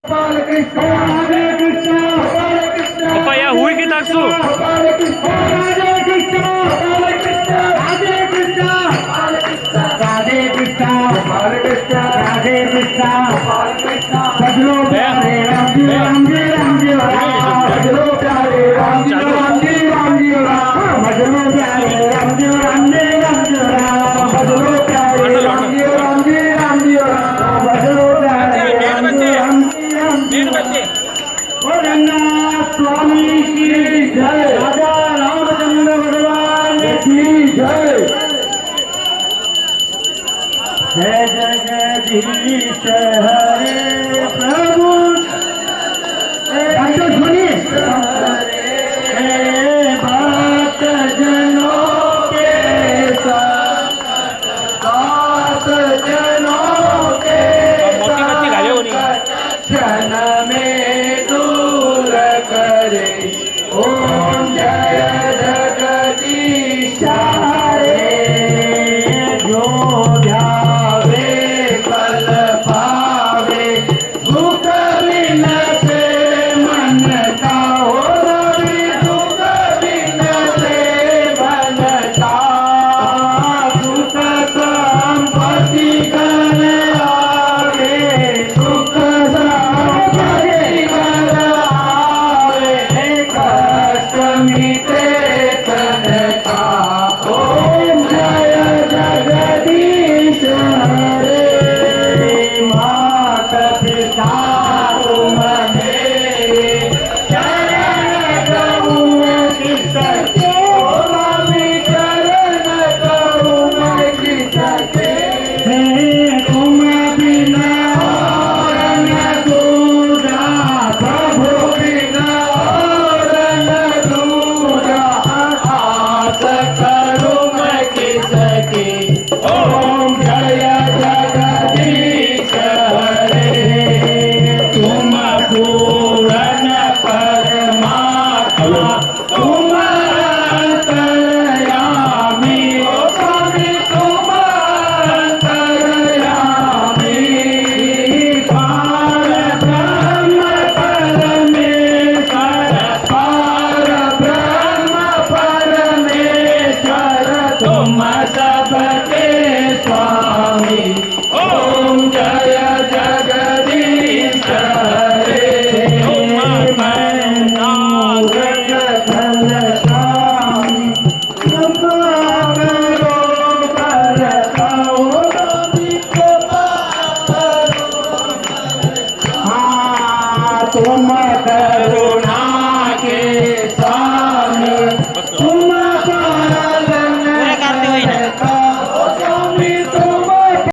बालकृष्ण राधे कृष्ण बालकृष्ण पप्पा या हुई की टाकसू बालकृष्ण राधे कृष्ण बालकृष्ण राधे कृष्ण बालकृष्ण राधे कृष्ण बालकृष्ण राधे कृष्ण बालकृष्ण बजलो प्यारे राम जी राम जी राम जी राम बजलो प्यारे राम जी राम जी राम जी राम बजलो प्यारे राम जी राम जी राम जी राम बजलो प्यारे राम जी राम जी राम जी राम बजलो प्यारे राम जी राम जी राम जी जगन्नाथ स्वामी की जय राजा रामचंद्र भगवान की जय जय जगदीश हरे प्रभु डॉक्टर सुनिए हे भक्त जनों के साथ जनों के क्षण में